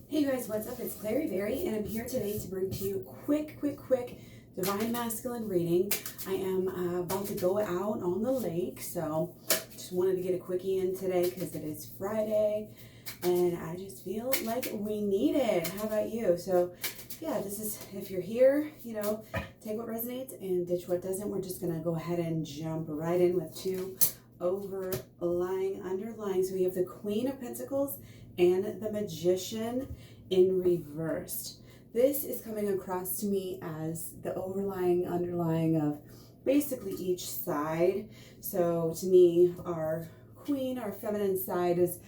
Hey guys, what's up? It's Klaireeberry, and I'm here today to bring to you a quick Divine Masculine reading. I am about to go out on the lake, so just wanted to get a quickie in today because it is Friday, and I just feel like we need it. How about you? So yeah, this is, if you're here, take what resonates and ditch what doesn't. We're just gonna go ahead and jump right in with two underlying. So we have the Queen of Pentacles and the Magician in reversed. This is coming across to me as the underlying of basically each side. So to me, our Queen, our feminine side is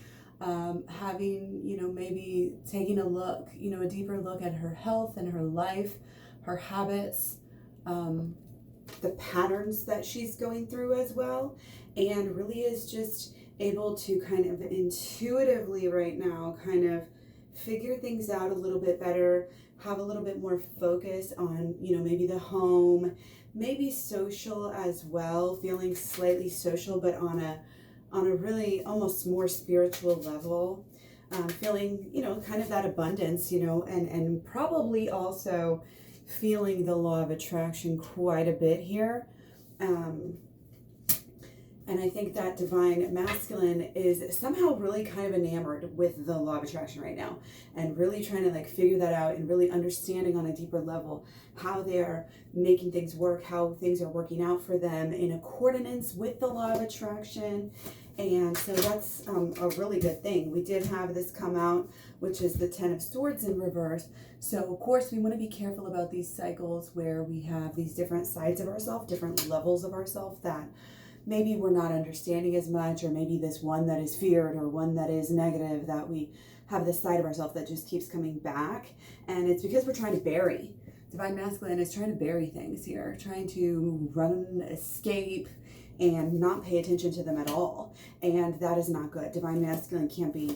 having, maybe taking a look, a deeper look at her health and her life, her habits, the patterns that she's going through as well, and really is just able to kind of intuitively right now kind of figure things out a little bit better, have a little bit more focus on, maybe the home, maybe social as well, feeling slightly social, but on a really almost more spiritual level, feeling, kind of that abundance, and probably also feeling the law of attraction quite a bit here. And I think that Divine Masculine is somehow really kind of enamored with the law of attraction right now, and really trying to figure that out and really understanding on a deeper level how they're making things work, how things are working out for them in accordance with the law of attraction. And so that's a really good thing. We did have this come out, which is the Ten of Swords in reverse. So of course we want to be careful about these cycles where we have these different sides of ourselves, different levels of ourselves that maybe we're not understanding as much, or maybe this one that is feared or one that is negative, that we have this side of ourselves that just keeps coming back. And it's because we're trying to bury. Divine Masculine is trying to bury things here, trying to run, escape, and not pay attention to them at all. And that is not good. Divine Masculine can't be,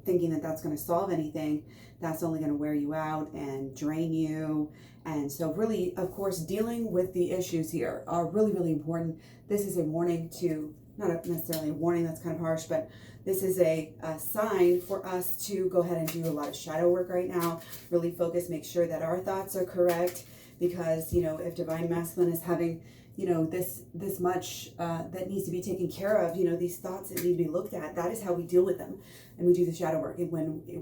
thinking that that's going to solve anything. That's only going to wear you out and drain you. And so really, of course, dealing with the issues here are really, really important. This is a warning to, not necessarily a warning, that's kind of harsh, but this is a sign for us to go ahead and do a lot of shadow work right now. Really focus, make sure that our thoughts are correct, because, if Divine Masculine is having, this much that needs to be taken care of, these thoughts that need to be looked at, that is how we deal with them. And we do the shadow work. And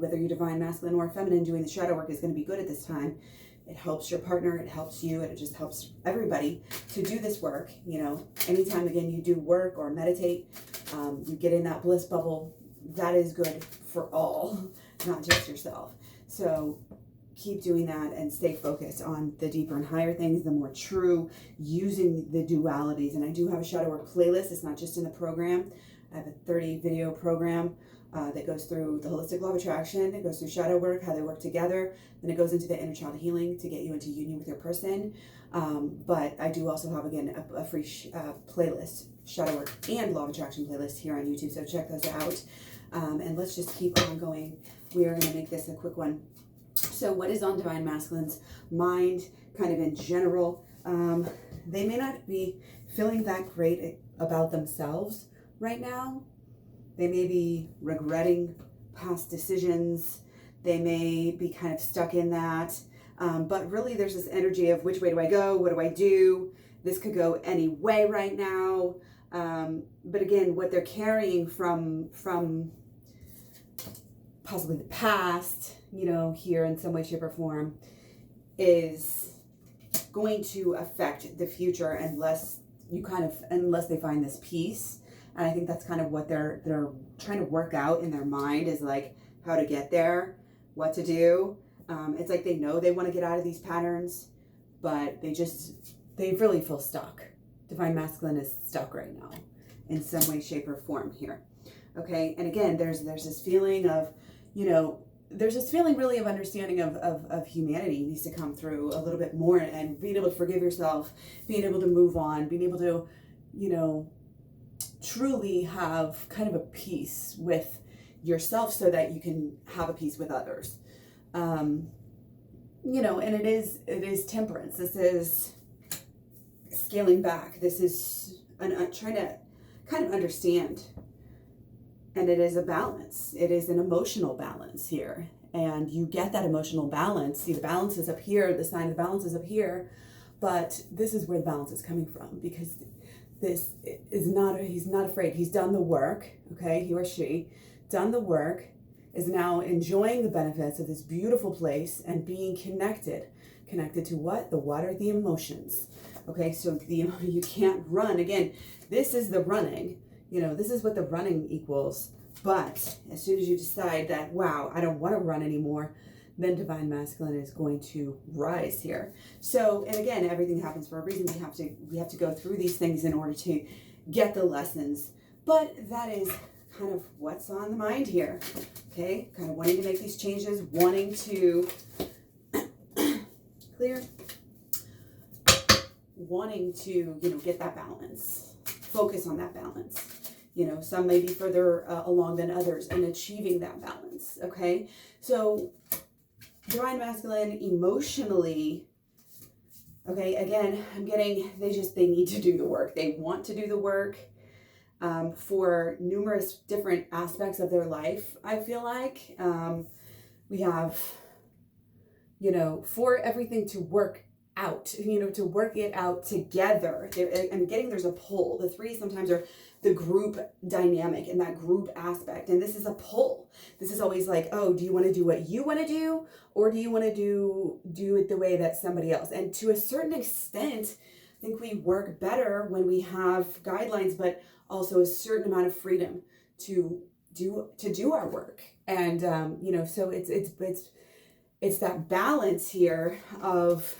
whether you're Divine Masculine or feminine, doing the shadow work is going to be good at this time. It helps your partner, it helps you, and it just helps everybody to do this work. Anytime, again, you do work or meditate, you get in that bliss bubble, that is good for all, not just yourself. So keep doing that and stay focused on the deeper and higher things, the more true, using the dualities. And I do have a shadow work playlist. It's not just in the program. I have a 30 video program that goes through the holistic law of attraction. It goes through shadow work, how they work together. Then it goes into the inner child healing to get you into union with your person. But I do also have, again, a free playlist, shadow work and law of attraction playlist here on YouTube. So check those out. And let's just keep on going. We are going to make this a quick one. So what is on Divine Masculine's mind, kind of in general? They may not be feeling that great about themselves right now. They may be regretting past decisions. They may be kind of stuck in that. But really there's this energy of, which way do I go? What do I do? This could go any way right now. But again, what they're carrying from possibly the past, here in some way, shape, or form, is going to affect the future unless they find this peace. And I think that's kind of what they're trying to work out in their mind, is how to get there, what to do. It's like they know they want to get out of these patterns, but they really feel stuck. Divine Masculine is stuck right now in some way, shape, or form here. Okay, and again, there's this feeling of, there's this feeling really of understanding of humanity needs to come through a little bit more, and being able to forgive yourself, being able to move on, being able to, truly have kind of a peace with yourself so that you can have a peace with others. And it is temperance. This is scaling back. This is trying to kind of understand And it is a balance. It is an emotional balance here. And you get that emotional balance. See, the balance is up here, the sign of the balance is up here, but this is where the balance is coming from, because this is not, he's not afraid. He's done the work, okay? He or she done the work, is now enjoying the benefits of this beautiful place and being connected. Connected to what? The water, the emotions. Okay, so you can't run. Again, this is the running. You know, this is what the running equals. But as soon as you decide that, wow, I don't want to run anymore, then divine masculine is going to rise here. So, and again, everything happens for a reason. We have to go through these things in order to get the lessons. But that is kind of what's on the mind here. Okay, kind of wanting to make these changes, wanting to clear, wanting to, you know, get that balance, focus on that balance. You know, some may be further along than others in achieving that balance. Okay, so divine masculine emotionally, okay, again, I'm getting, they need to do the work. They want to do the work for numerous different aspects of their life, I feel like. We have, you know, for everything to work out, you know, to work it out together. I'm getting there's a pull. The three sometimes are the group dynamic and that group aspect. And this is a pull. This is always like, oh, do you want to do what you want to do? Or do you want to do it the way that somebody else? And to a certain extent, I think we work better when we have guidelines, but also a certain amount of freedom to do our work. And, you know, so it's that balance here of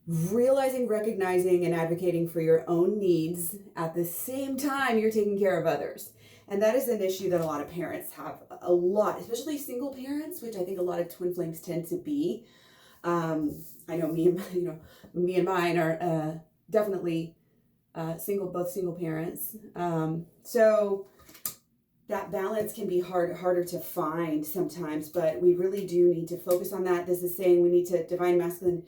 realizing, recognizing, and advocating for your own needs at the same time you're taking care of others. And that is an issue that a lot of parents have a lot, especially single parents, which I think a lot of twin flames tend to be. I know me and mine are definitely both single parents. So that balance can be harder to find sometimes, but we really do need to focus on that. This is saying we need to, divine masculine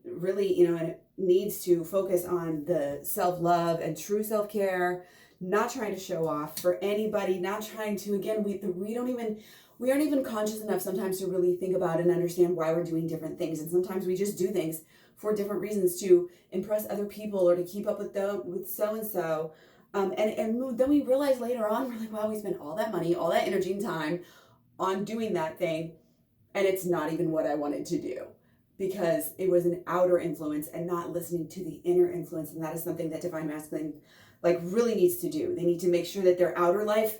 really, you know, and it needs to focus on the self-love and true self-care, not trying to show off for anybody, not trying to, again, we aren't even conscious enough sometimes to really think about and understand why we're doing different things. And sometimes we just do things for different reasons, to impress other people or to keep up with so-and-so. And then we realize later on, we're like, wow, we spent all that money, all that energy and time on doing that thing, and it's not even what I wanted to do, because it was an outer influence and not listening to the inner influence. And that is something that divine masculine really needs to do. They need to make sure that their outer life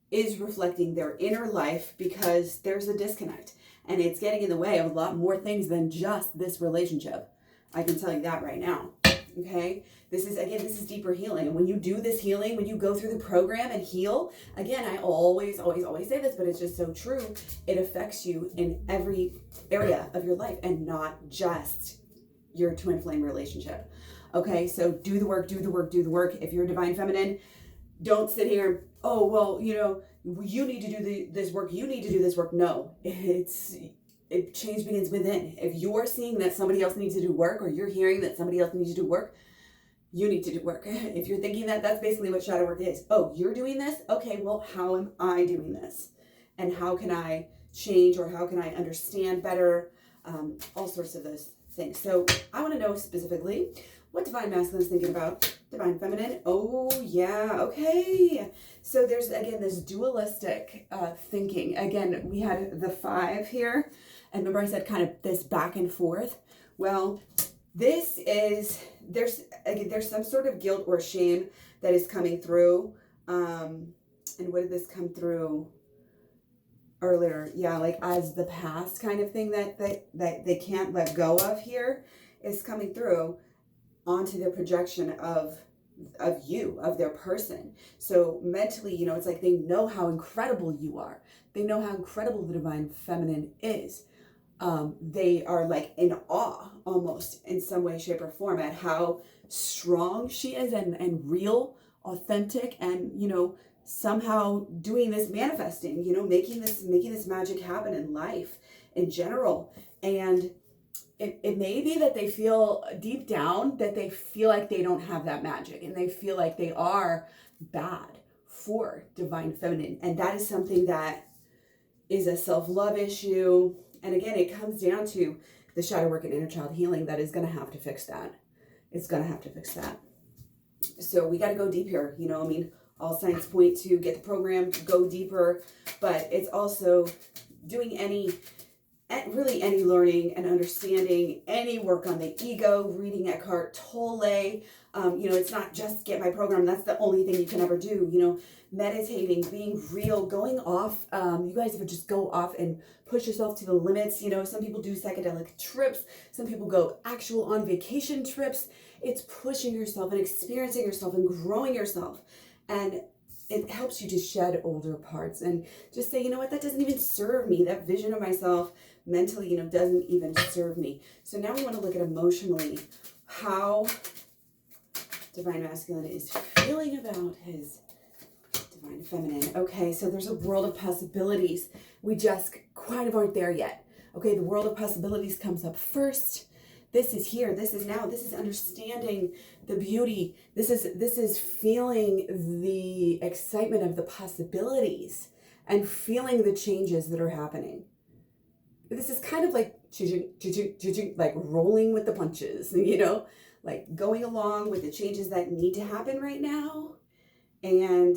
is reflecting their inner life, because there's a disconnect and it's getting in the way of a lot more things than just this relationship. I can tell you that right now. Okay, this is deeper healing. And when you do this healing, when you go through the program and heal, again, I always say this, but it's just so true. It affects you in every area of your life and not just your twin flame relationship. Okay, so do the work, do the work, do the work. If you're a divine feminine, don't sit here, oh, well, you know, you need to do this work, you need to do this work. No, change begins within. If you're seeing that somebody else needs to do work, or you're hearing that somebody else needs to do work, you need to do work. If you're thinking that, that's basically what shadow work is. Oh, you're doing this? Okay, well, how am I doing this? And how can I change, or how can I understand better? All sorts of those things. So I want to know specifically what divine masculine is thinking about divine feminine. Oh yeah, okay. So there's, again, this dualistic thinking. Again, we had the 5 here. And remember I said kind of this back and forth. Well, this is, there's some sort of guilt or shame that is coming through. And what did this come through earlier? Yeah, like as the past kind of thing that they can't let go of here is coming through onto the projection of you, of their person. So mentally, you know, it's like they know how incredible you are. They know how incredible the divine feminine is. They are like in awe almost in some way, shape, or form at how strong she is and real, authentic, and, you know, somehow doing this, manifesting, you know, making this magic happen in life in general. And it may be that they feel deep down that they feel like they don't have that magic, and they feel like they are bad, for divine feminine. And that is something that is a self-love issue. And again, it comes down to the shadow work and inner child healing that is going to have to fix that. It's going to have to fix that. So we got to go deep here. You know, I mean, all signs point to get the program, go deeper, but it's also doing really any learning and understanding, any work on the ego, reading Eckhart Tolle. You know, it's not just get my program. That's the only thing you can ever do. You know, meditating, being real, going off. You guys ever just go off and push yourself to the limits? You know, some people do psychedelic trips. Some people go actual on vacation trips. It's pushing yourself and experiencing yourself and growing yourself. And it helps you to shed older parts and just say, you know what, that doesn't even serve me. That vision of myself mentally, you know, doesn't even serve me. So now we want to look at emotionally how divine masculine is feeling about his divine feminine. Okay, so there's a world of possibilities. We just kind of aren't there yet. Okay, the world of possibilities comes up first. This is here, this is now, this is understanding the beauty. This is feeling the excitement of the possibilities and feeling the changes that are happening. This is kind of like like rolling with the punches, you know, like going along with the changes that need to happen right now and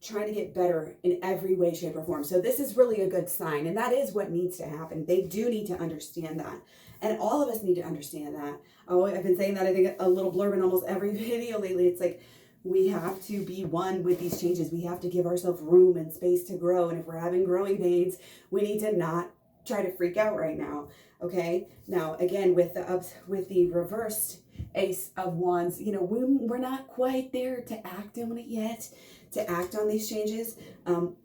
trying to get better in every way, shape, or form. So this is really a good sign, and that is what needs to happen. They do need to understand that. And all of us need to understand that. Oh, I've been saying that, I think, a little blurb in almost every video lately. It's like, we have to be one with these changes. We have to give ourselves room and space to grow. And if we're having growing pains, we need to not try to freak out right now. Okay. Now, again, with the reversed Ace of Wands, you know, we're not quite there to act on it yet, to act on these changes.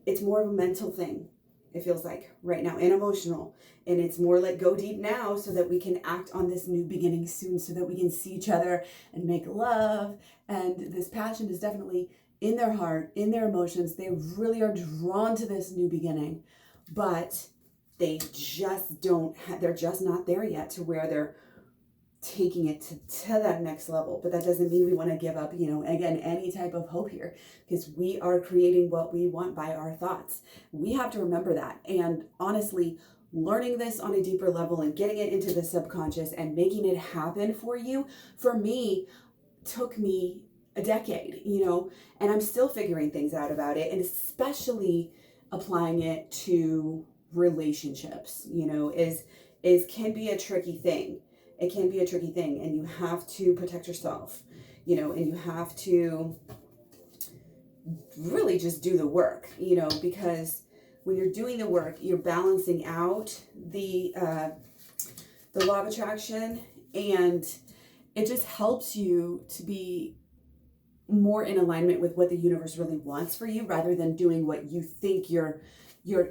It's more of a mental thing, it feels like right now, and emotional. And it's more like go deep now so that we can act on this new beginning soon, so that we can see each other and make love. And this passion is definitely in their heart, in their emotions. They really are drawn to this new beginning, but they just they're just not there yet to where they're taking it to that next level. But that doesn't mean we want to give up, you know, again, any type of hope here, because we are creating what we want by our thoughts. We have to remember that. And honestly, learning this on a deeper level and getting it into the subconscious and making it happen for you, for me, took me a decade, you know, and I'm still figuring things out about it, and especially applying it to relationships, you know, can be a tricky thing. It can be a tricky thing, and you have to protect yourself, you know, and you have to really just do the work, you know, because when you're doing the work, you're balancing out the law of attraction, and it just helps you to be more in alignment with what the universe really wants for you, rather than doing what you think your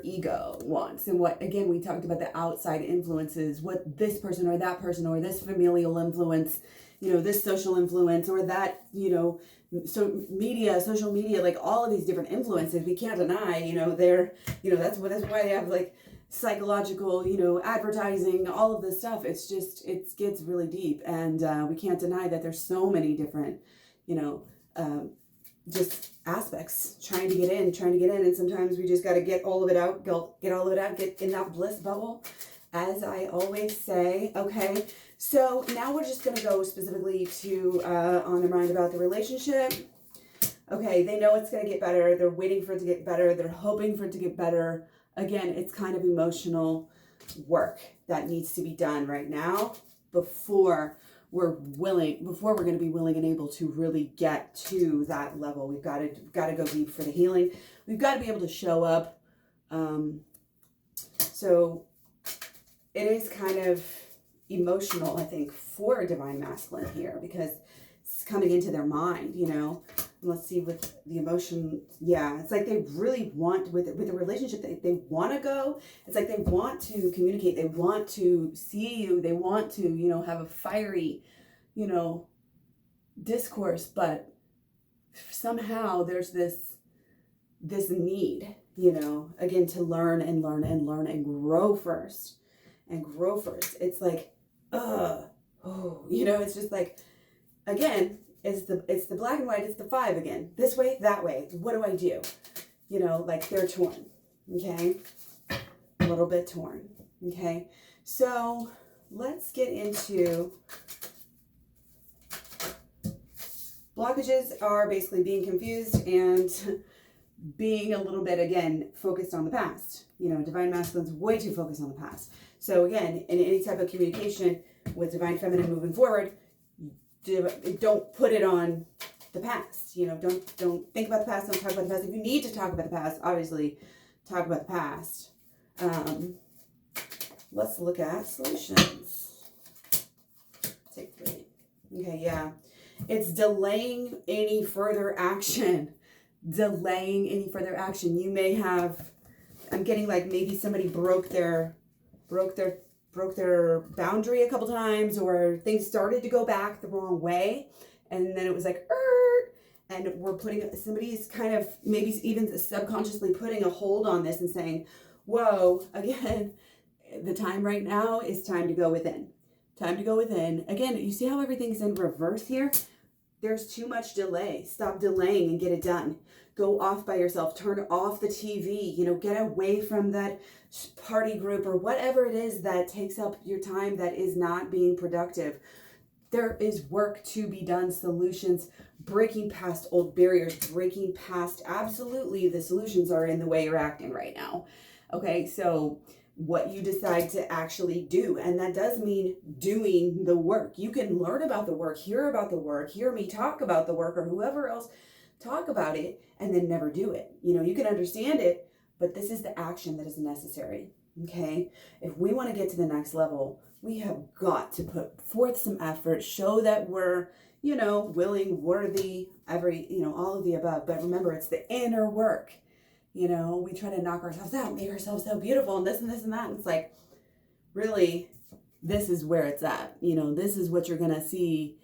ego wants. And what, again, we talked about the outside influences, what this person or that person or this familial influence, you know, this social influence or that, you know, social media, like all of these different influences, we can't deny, you know, they're, you know, that's why they have like psychological, you know, advertising, all of this stuff. It's just, it gets really deep, and we can't deny that there's so many different, you know, just aspects trying to get in, and sometimes we just got to get all of it out, get in that bliss bubble, as I always say. Okay, so now we're just going to go specifically to on their mind about the relationship. Okay, they know it's going to get better, they're waiting for it to get better, they're hoping for it to get better. Again, it's kind of emotional work that needs to be done right now before we're going to be willing and able to really get to that level. We've got to go deep for the healing. We've got to be able to show up. So it is kind of emotional, I think, for a divine masculine here, because it's coming into their mind, you know. Let's see with the emotion. Yeah, it's like they really want, with the relationship, they want to go. It's like they want to communicate. They want to see you. They want to, you know, have a fiery, you know, discourse. But somehow there's this need, you know, again, to learn and grow first. It's like, you know, it's just like, again, it's the black and white, it's the 5 again. This way, that way. What do I do? You know, like they're torn, okay? A little bit torn, okay? So let's get into blockages. Are basically being confused and being a little bit, again, focused on the past. You know, Divine Masculine's way too focused on the past. So again, in any type of communication with Divine Feminine moving forward, don't put it on the past. You know, don't think about the past, don't talk about the past. If you need to talk about the past, obviously talk about the past. Let's look at solutions. Take 3. Okay, yeah. It's delaying any further action. Delaying any further action. You may have, I'm getting like maybe somebody broke their boundary a couple times, or things started to go back the wrong way, and then it was like, and we're putting, somebody's kind of maybe even subconsciously putting a hold on this and saying, whoa, again, the time right now is time to go within. Time to go within. Again, you see how everything's in reverse here? There's too much delay. Stop delaying and get it done. Go off by yourself. Turn off the TV. You know, get away from that party group or whatever it is that takes up your time that is not being productive. There is work to be done. Solutions, breaking past old barriers, breaking past, absolutely, the solutions are in the way you're acting right now. Okay, so what you decide to actually do, and that does mean doing the work. You can learn about the work, hear about the work, hear me talk about the work, or whoever else talk about it, and then never do it. You know, you can understand it, but this is the action that is necessary. Okay, if we want to get to the next level, we have got to put forth some effort, show that we're, you know, willing, worthy, all of the above. But remember, it's the inner work. You know, we try to knock ourselves out, make ourselves so beautiful, and this and this and that. And it's like, really, this is where it's at. You know, this is what you're going to see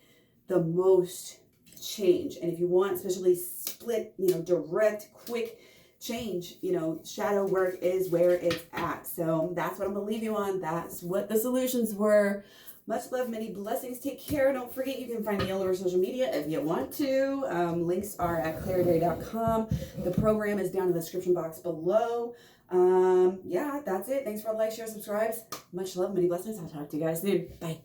the most change. And if you want, especially split, you know, direct, quick change, you know, shadow work is where it's at. So that's what I'm going to leave you on. That's what the solutions were. Much love, many blessings. Take care. Don't forget, you can find me all over social media if you want to. Links are at Klaireeberry.com. The program is down in the description box below. Yeah, that's it. Thanks for the like, share, subscribes. Much love, many blessings. I'll talk to you guys soon. Bye.